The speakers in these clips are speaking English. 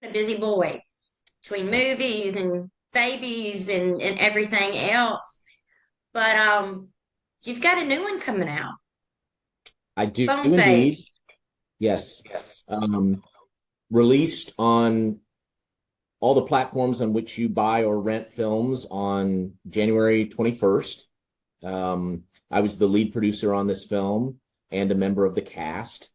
a busy boy between movies and babies and everything else. But you've got a new one coming out, I do Bone indeed. Face. Yes. Um, Released on all the platforms on which you buy or rent films on January 21st. I was the lead producer on this film and a member of the cast,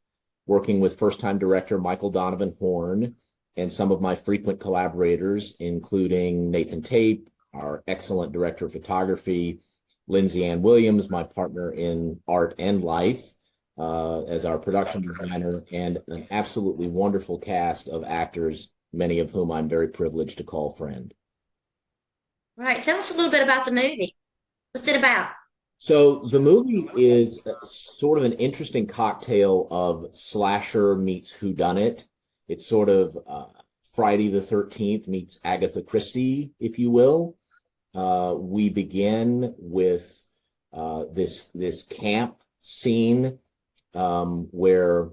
working with first-time director Michael Donovan Horn and some of my frequent collaborators, including Nathan Tape, our excellent director of photography, Lindsay Ann Williams, my partner in art and life, as our production designer, and an absolutely wonderful cast of actors, many of whom I'm very privileged to call friend. Right. Tell us a little bit about the movie. What's it about? So the movie is sort of an interesting cocktail of slasher meets whodunit. It's sort of Friday the 13th meets Agatha Christie, if you will. We begin with this camp scene where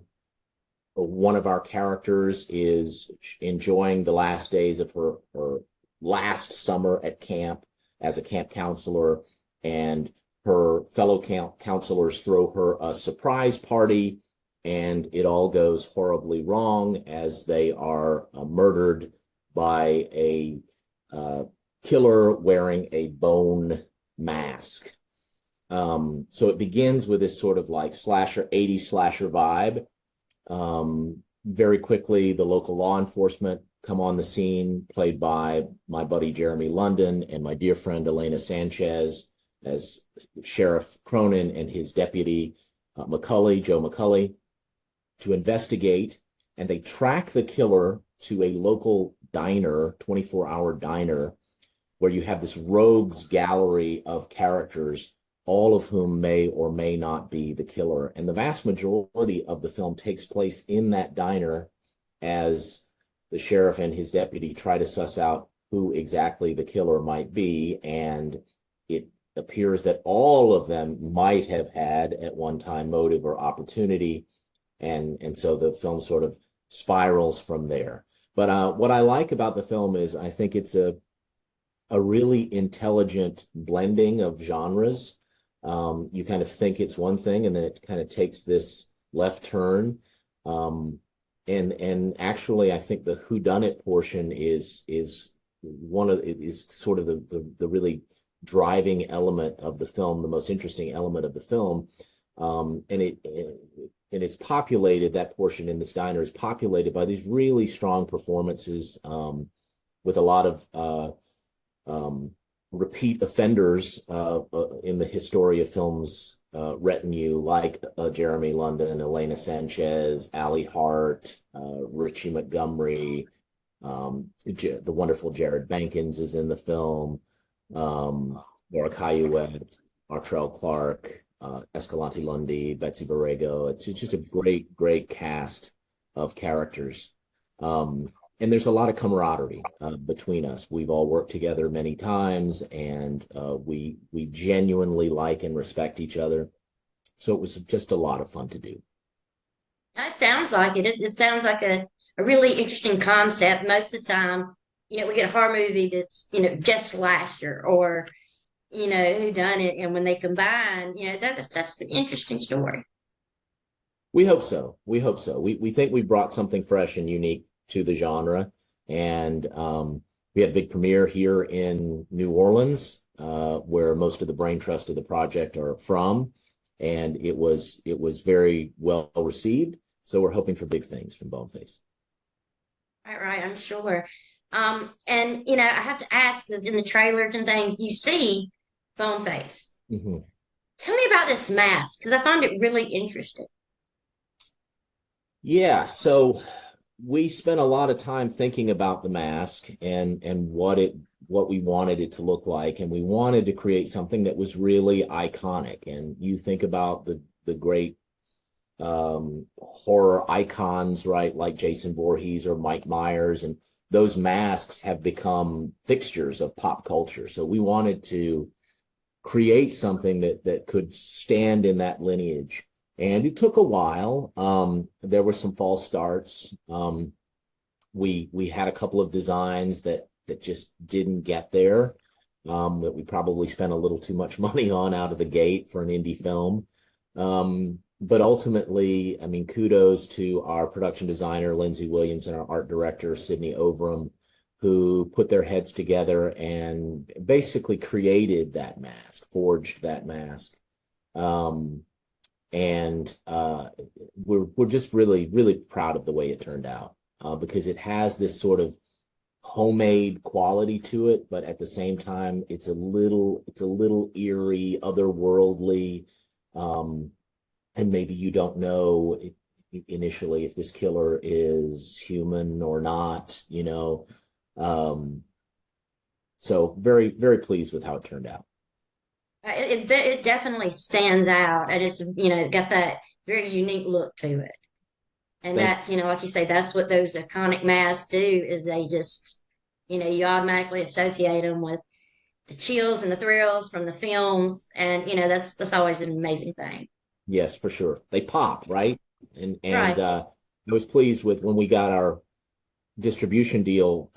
one of our characters is enjoying the last days of her last summer at camp as a camp counselor, and her fellow counselors throw her a surprise party, and it all goes horribly wrong as they are murdered by a uh, killer wearing a bone mask. So it begins with this sort of like slasher, 80s slasher vibe. Very quickly, the local law enforcement come on the scene, played by my buddy Jeremy London and my dear friend Elena Sanchez as Sheriff Cronin and his deputy McCully, Joe McCully, to investigate. And they track the killer to a local diner, 24-hour diner, where you have this rogues gallery of characters, all of whom may or may not be the killer. And the vast majority of the film takes place in that diner as the sheriff and his deputy try to suss out who exactly the killer might be. And it appears that all of them might have had at one time motive or opportunity. And so the film sort of spirals from there. But what I like about the film is I think it's a really intelligent blending of genres. You kind of think it's one thing, and then it kind of takes this left turn. And actually, I think the whodunit portion is one of is sort of the really driving element of the film, the most interesting element of the film. And it's populated, that portion in this diner is populated by these really strong performances, with a lot of repeat offenders in the history of film's retinue, like Jeremy London, Elena Sanchez, Ali Hart, Richie Montgomery, the wonderful Jared Bankins is in the film, Laura Cayuet, Artrell Clark, Escalante Lundy, Betsy Borrego. It's just a great, great cast of characters. And there's a lot of camaraderie between us. We've all worked together many times, and we genuinely like and respect each other. So it was just a lot of fun to do. It sounds like it. It sounds like a really interesting concept. Most of the time, we get a horror movie that's, just slasher or, who done it. And when they combine, that's an interesting story. We hope so. We hope so. We think we brought something fresh and unique to the genre, and we had a big premiere here in New Orleans, where most of the brain trust of the project are from, and it was very well received. So we're hoping for big things from Boneface. Right, right, I'm sure. And I have to ask because in the trailers and things, you see Bone Face. Mhm. Tell me about this mask because I found it really interesting. Yeah, so we spent a lot of time thinking about the mask and what we wanted it to look like, and we wanted to create something that was really iconic. And you think about the great horror icons, right, like Jason Voorhees or Mike Myers, and those masks have become fixtures of pop culture. So we wanted to create something that could stand in that lineage. And it took a while. There were some false starts. we had a couple of designs that just didn't get there, that we probably spent a little too much money on out of the gate for an indie film. But ultimately, I mean, kudos to our production designer, Lindsay Williams, and our art director, Sydney Overham, who put their heads together and basically created that mask, forged that mask. And we're just really, really proud of the way it turned out, because it has this sort of homemade quality to it, but at the same time, it's a little eerie, otherworldly, and maybe you don't know initially if this killer is human or not, you know. So very, very pleased with how it turned out. It definitely stands out, and it's got that very unique look to it. And Thank that's like you say, that's what those iconic masks do. Is they just you automatically associate them with the chills and the thrills from the films, and that's always an amazing thing. Yes, for sure. They pop, right? And Right. I was pleased with when we got our distribution deal,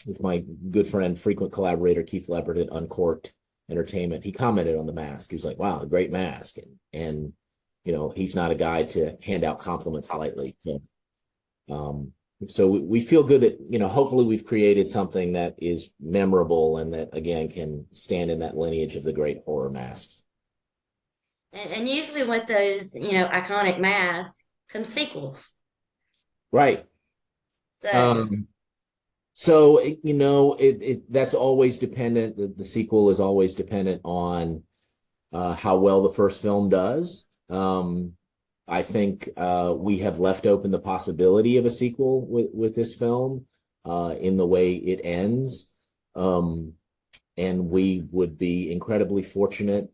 with my good friend, frequent collaborator Keith Leopard at Uncorked Entertainment. He commented on the mask. He was like, "Wow, a great mask," and he's not a guy to hand out compliments lightly. Um, so we feel good that hopefully we've created something that is memorable and that again can stand in that lineage of the great horror masks. And usually with those iconic masks come sequels. Right. So Um, So that's always dependent. The sequel is always dependent on how well the first film does. I think we have left open the possibility of a sequel with this film in the way it ends, and we would be incredibly fortunate,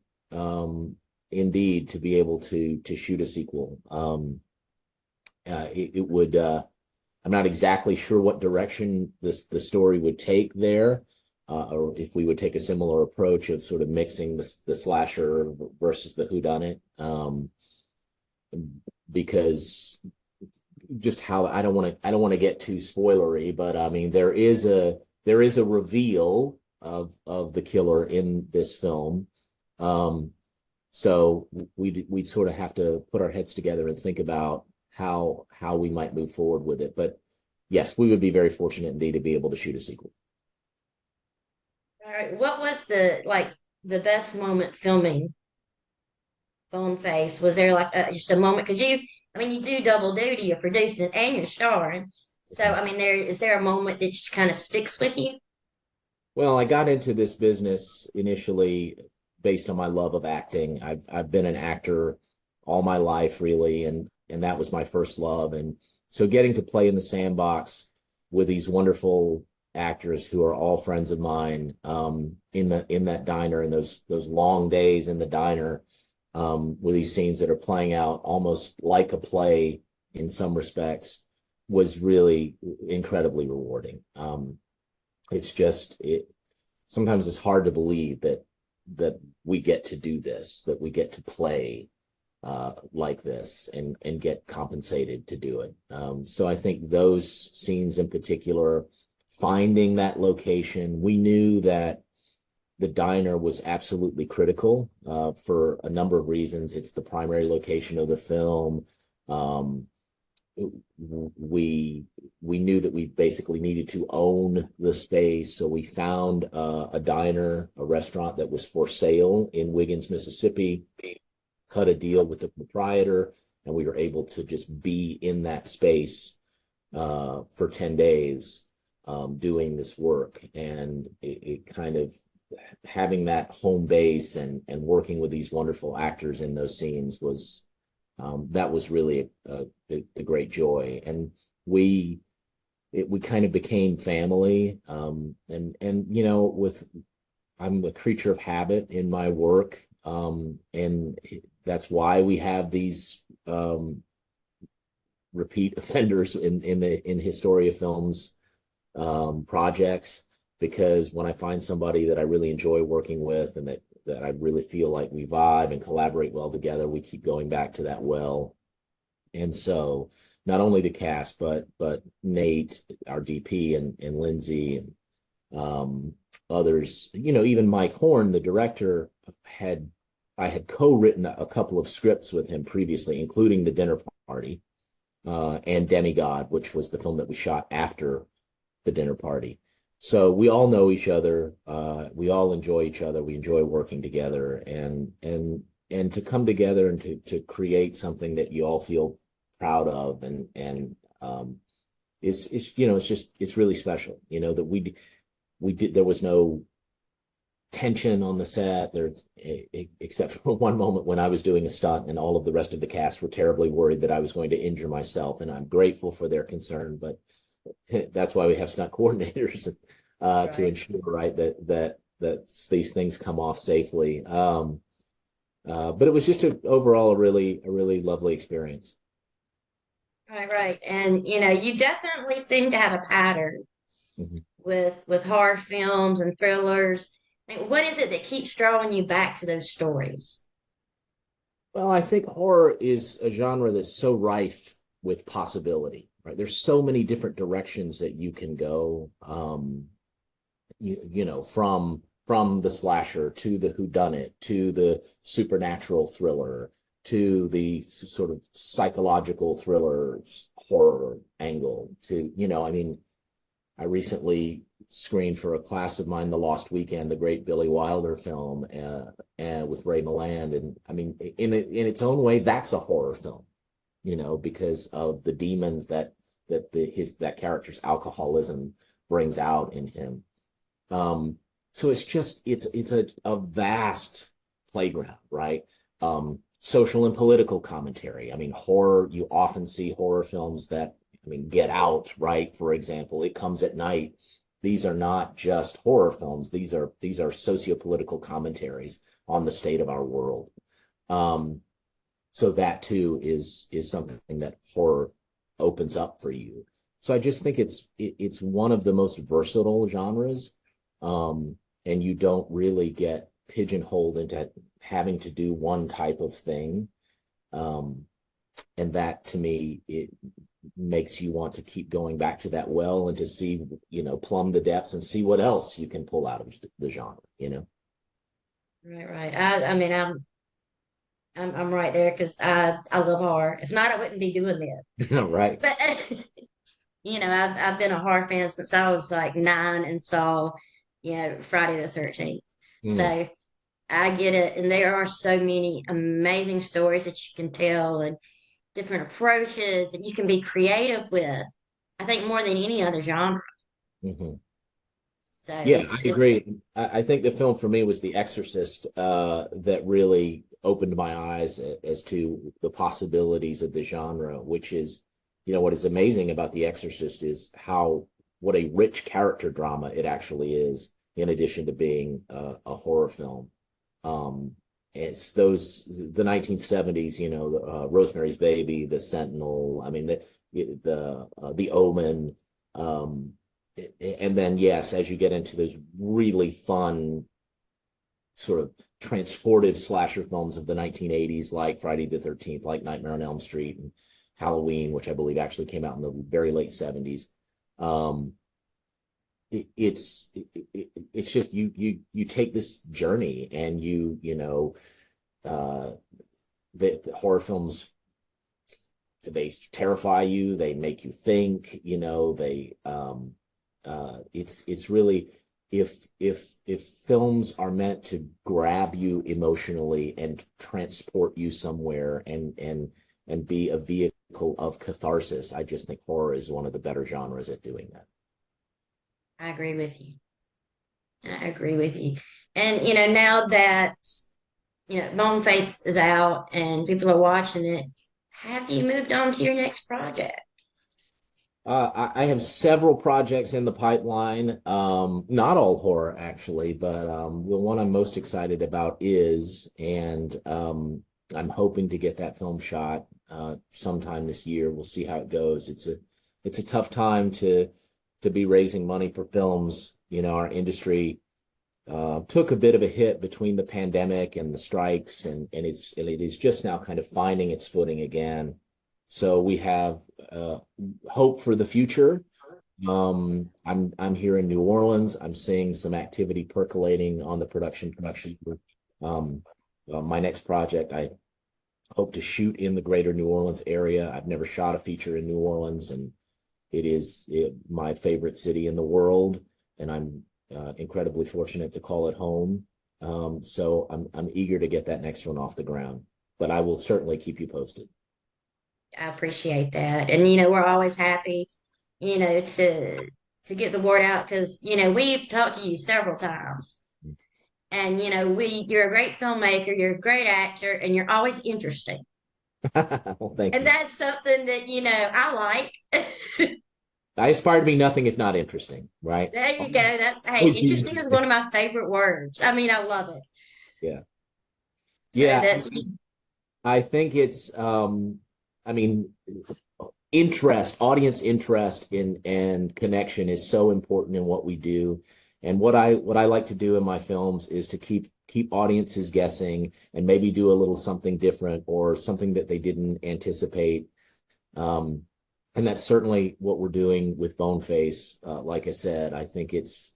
indeed, to be able to shoot a sequel. It would. I'm not exactly sure what direction the story would take there, or if we would take a similar approach of sort of mixing the slasher versus the whodunit, because just how I don't want to get too spoilery, but I mean there is a reveal of the killer in this film, so we'd sort of have to put our heads together and think about how we might move forward with it. But yes, we would be very fortunate indeed to be able to shoot a sequel. all right, what was the best moment filming Bone Face? Was there just a moment? Because you do double duty, you're producing and you're starring. So I mean, is there a moment that just kind of sticks with you? Well, I got into this business initially based on my love of acting. I've been an actor all my life, really, and that was my first love. And so getting to play in the sandbox with these wonderful actors who are all friends of mine, in that diner, and those long days in the diner, with these scenes that are playing out almost like a play in some respects, was really incredibly rewarding. It's just sometimes it's hard to believe that we get to do this, that we get to play like this and get compensated to do it. So I think those scenes in particular, finding that location, we knew that the diner was absolutely critical for a number of reasons. It's the primary location of the film. We knew that we basically needed to own the space, so we found a diner, a restaurant that was for sale in Wiggins, Mississippi, cut a deal with the proprietor, and we were able to just be in that space for 10 days doing this work. And it kind of having that home base and working with these wonderful actors in those scenes was that was really the great joy. And we kind of became family. And with I'm a creature of habit in my work, and that's why we have these repeat offenders in Historia Films projects, because when I find somebody that I really enjoy working with and that I really feel like we vibe and collaborate well together, we keep going back to that well. And so not only the cast, but Nate, our DP, and Lindsay, and others. Even Mike Horn, the director, had I had co-written a couple of scripts with him previously, including The Dinner Party and Demigod, which was the film that we shot after The Dinner Party. So we all know each other. We all enjoy each other. We enjoy working together, and to come together and to create something that you all feel proud of, and it's really special. That we did. There was no tension on the set there, except for one moment when I was doing a stunt, and all of the rest of the cast were terribly worried that I was going to injure myself, and I'm grateful for their concern, but that's why we have stunt coordinators to ensure, right, that these things come off safely. But it was just overall a really lovely experience. Right. And you definitely seem to have a pattern Mhm. with horror films and thrillers. Like, what is it that keeps drawing you back to those stories? Well, I think horror is a genre that's so rife with possibility, right? There's so many different directions that you can go. From the slasher to the whodunit to the supernatural thriller to the sort of psychological thriller horror angle to, I mean, I recently screened for a class of mine The Lost Weekend, the great Billy Wilder film, and with Ray Milland. And I mean, in its own way, that's a horror film, because of the demons that character's alcoholism brings out in him. So it's a vast playground, right? Social and political commentary. I mean, horror, you often see horror films Get Out, right? For example, It Comes at Night. These are not just horror films. These are sociopolitical commentaries on the state of our world. So that too is something that horror opens up for you. So I just think it's one of the most versatile genres. And you don't really get pigeonholed into having to do one type of thing. And that, to me, it makes you want to keep going back to that well and to see, plumb the depths and see what else you can pull out of the genre. Right. I mean, I'm right there because I love horror. If not, I wouldn't be doing this. Right. But I've been a horror fan since I was like 9 and saw, Friday the 13th. Mm. So I get it. And there are so many amazing stories that you can tell and different approaches that you can be creative with. I think more than any other genre. Mm-hmm. So Yeah, I it's agree. I think the film for me was The Exorcist, that really opened my eyes as to the possibilities of the genre, which is, what is amazing about The Exorcist is what a rich character drama it actually is, in addition to being a horror film. It's the 1970s, Rosemary's Baby, The Sentinel. I mean, the Omen. And then, yes, as you get into those really fun sort of transportive slasher films of the 1980s, like Friday the 13th, like Nightmare on Elm Street, and Halloween, which I believe actually came out in the very late 70s. It's just you take this journey, and the horror films, they terrify you, they make you think, it's really, if films are meant to grab you emotionally and transport you somewhere, and be a vehicle of catharsis, I just think horror is one of the better genres at doing that. I agree with you. I agree with you. And now that Boneface is out and people are watching it, have you moved on to your next project? I have several projects in the pipeline, not all horror actually, but the one I'm most excited about and I'm hoping to get that film shot sometime this year. We'll see how it goes. It's a tough time to be raising money for films. Our industry took a bit of a hit between the pandemic and the strikes, and it is just now kind of finding its footing again. So we have hope for the future. I'm here in New Orleans. I'm seeing some activity percolating on the production. My next project, I hope to shoot in the greater New Orleans area. I've never shot a feature in New Orleans, and my favorite city in the world, and I'm incredibly fortunate to call it home. So I'm eager to get that next one off the ground, but I will certainly keep you posted. I appreciate that. And we're always happy, to get the word out because, we've talked to you several times. And you're a great filmmaker, you're a great actor, and you're always interesting. Well, thank And you. that's something that, I like. I aspire to be nothing if not interesting, right? There you go. That's hey, Always be interesting is one interesting. of my favorite words. I mean, I love it. Yeah. So Yeah. that's I think it's I mean, audience interest in and connection is so important in what we do. And what I like to do in my films is to keep audiences guessing and maybe do a little something different or something that they didn't anticipate. Um, and that's certainly what we're doing with Boneface. Like I said, I think it's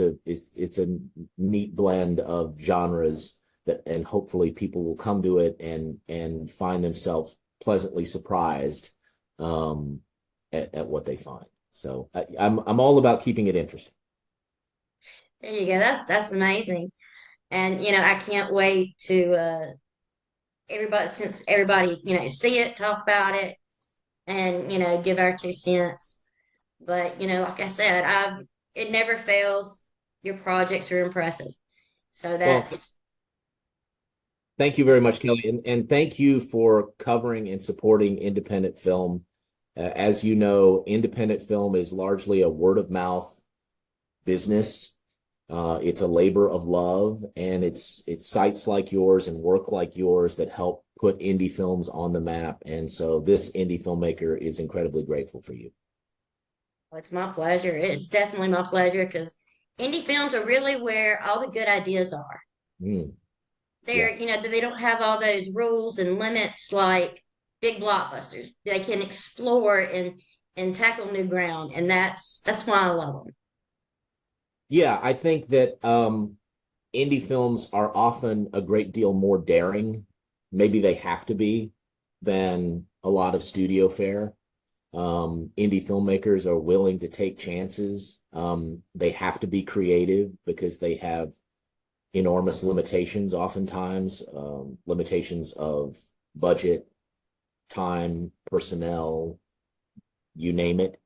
a neat blend of genres that, and hopefully people will come to it and find themselves pleasantly surprised um, at what they find. So I'm all about keeping it interesting. there you go. That's amazing. And I can't wait to everybody, see it, talk about it, and give our 2 cents. But like I said, I it never fails. Your projects are impressive. So Well, thank you very that's much, Kelly, and thank you for covering and supporting independent film. As you know, independent film is largely a word of mouth business. It's a labor of love, and it's sites like yours and work like yours that help put indie films on the map. And so this indie filmmaker is incredibly grateful for you. it's my pleasure. It's definitely my pleasure because indie films are really where all the good ideas are. Mm, yeah. They don't have all those rules and limits like big blockbusters. They can explore and tackle new ground, and that's why I love them. Yeah, I think that indie films are often a great deal more daring. Maybe they have to be than a lot of studio fare. Indie filmmakers are willing to take chances. They have to be creative because they have enormous limitations, oftentimes, limitations of budget, time, personnel, you name it.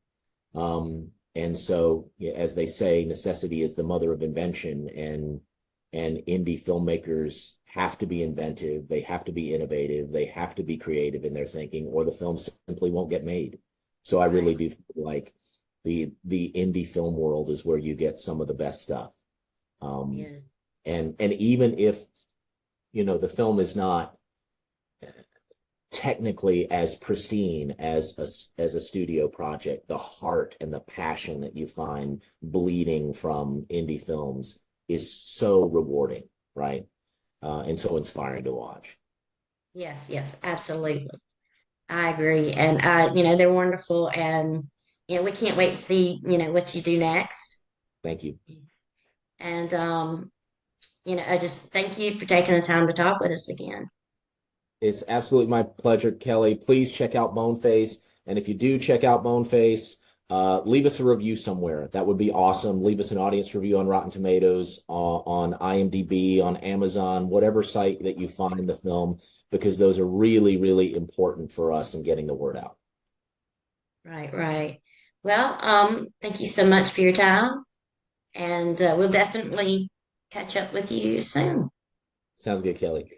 And so, yeah, as they say, necessity is the mother of invention, and indie filmmakers have to be inventive, they have to be innovative, they have to be creative in their thinking, or the film simply won't get made. So I really Right. do feel like the indie film world is where you get some of the best stuff. Um, Yeah. and even if the film is not technically as pristine as a studio project, the heart and the passion that you find bleeding from indie films is so rewarding, right? And so inspiring to watch. Yes, yes, absolutely. I agree. And they're wonderful and we can't wait to see, what you do next. Thank you. And I just thank you for taking the time to talk with us again. It's absolutely my pleasure, Kelly. Please check out Boneface. And if you do check out Boneface, leave us a review somewhere. That would be awesome. Leave us an audience review on Rotten Tomatoes, on IMDb, on Amazon, whatever site that you find the film, because those are really, really important for us in getting the word out. Right, right. Well, thank you so much for your time. And we'll definitely catch up with you soon. Sounds good, Kelly.